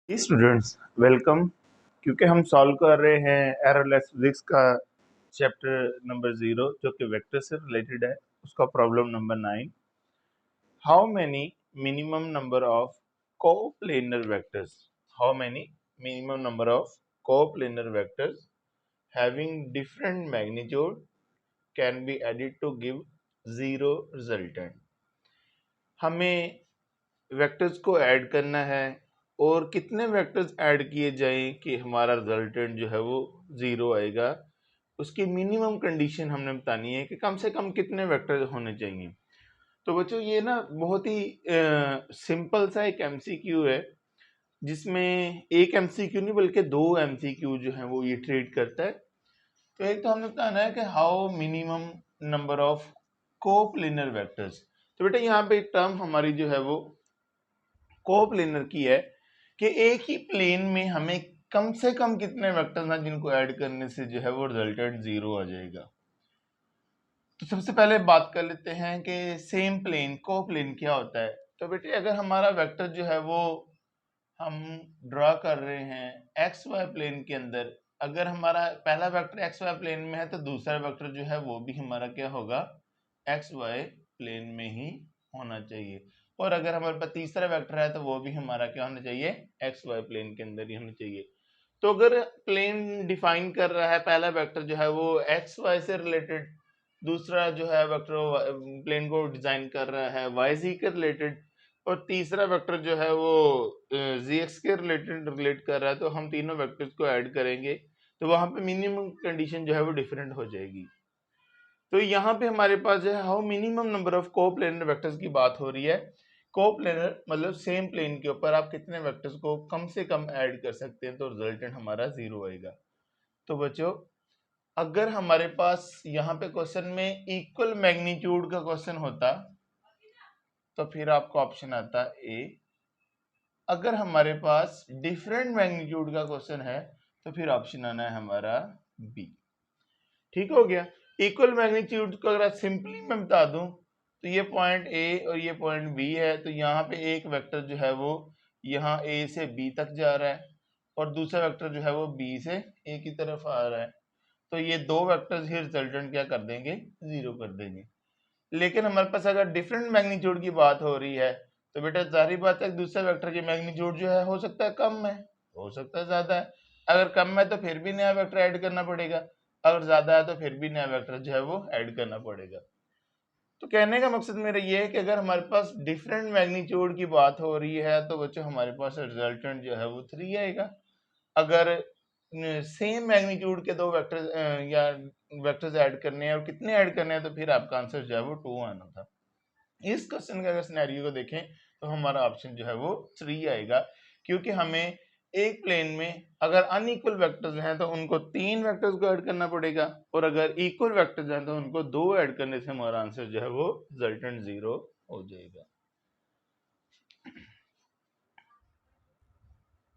Students welcome. क्योंकि हम solve कर रहे हैं एररलेस फिजिक्स का चैप्टर नंबर 0 जो कि वेक्टर से रिलेटेड है, उसका problem number 9। How many minimum number of coplanar vectors how many minimum number of coplanar vectors having different magnitude can be added to give zero resultant. हमें vectors को add करना है और कितने वेक्टर्स ऐड किए जाएं कि हमारा रिजल्टेंट जो है वो जीरो आएगा। उसकी मिनिमम कंडीशन हमने बतानी है कि कम से कम कितने वेक्टर होने चाहिए। तो बच्चों ये ना बहुत ही सिंपल सा एक एमसीक्यू है, जिसमें एक एमसीक्यू नहीं बल्कि दो एमसीक्यू जो है वो ये ट्रीट करता है। तो एक तो हमने बताना है कि how minimum number of coplanar vectors. तो बेटा यहाँ पे टर्म हमारी जो है वो कोप्लेनर की है कि एक ही प्लेन में हमें कम से कम कितने वेक्टर्स हैं जिनको ऐड करने से जो है वो रिजल्टेंट जीरो आ जाएगा। तो सबसे पहले बात कर लेते हैं कि सेम प्लेन कोप्लेन क्या होता है। तो बेटे अगर हमारा वेक्टर जो है वो हम ड्रा कर रहे हैं एक्स वाई प्लेन के अंदर, अगर हमारा पहला वेक्टर एक्स वाई प्लेन में है तो दूसरा वेक्टर जो है वो भी हमारा क्या होगा, एक्स वाई प्लेन में ही होना चाहिए। और अगर हमारे पास तीसरा वेक्टर है तो वो भी हमारा क्या होना चाहिए, एक्स वाई प्लेन के अंदर ही होना चाहिए। तो अगर प्लेन डिफाइन कर रहा है, पहला वेक्टर जो है वो एक्स वाई से रिलेटेड, दूसरा जो है वेक्टर प्लेन को डिजाइन कर रहा है वाई जी के रिलेटेड, और तीसरा वेक्टर जो है वो जी एक्स के रिलेट कर रहा है, तो हम तीनों वेक्टर्स को ऐड करेंगे तो वहां पे मिनिमम कंडीशन जो है वो डिफरेंट हो जाएगी। तो यहाँ पे हमारे पास जो है how minimum number of coplanar vectors की बात हो रही है। कोप्लेनर मतलब सेम प्लेन के ऊपर आप कितने वेक्टर्स को कम से कम ऐड कर सकते हैं तो रिजल्टेंट हमारा जीरो आएगा। तो बच्चों अगर हमारे पास यहाँ पे क्वेश्चन में इक्वल मैग्नीट्यूड का क्वेश्चन होता तो फिर आपको ऑप्शन आता ए। अगर हमारे पास डिफरेंट मैग्नीट्यूड का क्वेश्चन है तो फिर ऑप्शन आना है हमारा बी। ठीक हो गया। इक्वल मैग्नीट्यूड को अगर सिंपली मैं बता दूं तो ये पॉइंट ए और ये पॉइंट बी है, तो यहाँ पे एक वेक्टर जो है वो यहाँ ए से बी तक जा रहा है और दूसरा वेक्टर जो है वो बी से ए की तरफ आ रहा है। तो ये दो वेक्टर्स ही रिजल्टेंट क्या कर देंगे, जीरो कर देंगे। लेकिन हमारे पास अगर डिफरेंट मैग्नीट्यूड की बात हो रही है तो बेटा जाहिर बात है दूसरे वेक्टर की मैग्नीट्यूड जो है हो सकता है कम है, हो सकता है ज्यादा है। अगर कम है तो फिर भी नया वेक्टर ऐड करना पड़ेगा, अगर ज्यादा है तो फिर भी नया वेक्टर जो है वो ऐड करना पड़ेगा। तो कहने का मकसद मेरा ये है कि अगर हमारे पास डिफरेंट मैग्नीट्यूड की बात हो रही है तो बच्चों हमारे पास रिजल्टेंट जो है वो 3 आएगा। अगर सेम मैग्नीट्यूड के दो वेक्टर या वेक्टर्स ऐड करने हैं और कितने ऐड करने हैं तो फिर आपका आंसर जो है वो 2 आना था। इस क्वेश्चन का अगर सिनेरियो को देखें तो हमारा ऑप्शन जो है वो 3 आएगा, क्योंकि हमें एक प्लेन में अगर अनइक्वल वेक्टर्स हैं तो उनको 3 वेक्टर्स को ऐड करना पड़ेगा, और अगर इक्वल वेक्टर्स हैं तो उनको 2 ऐड करने से हमारा आंसर जो है वो रिजल्टेंट 0 हो जाएगा।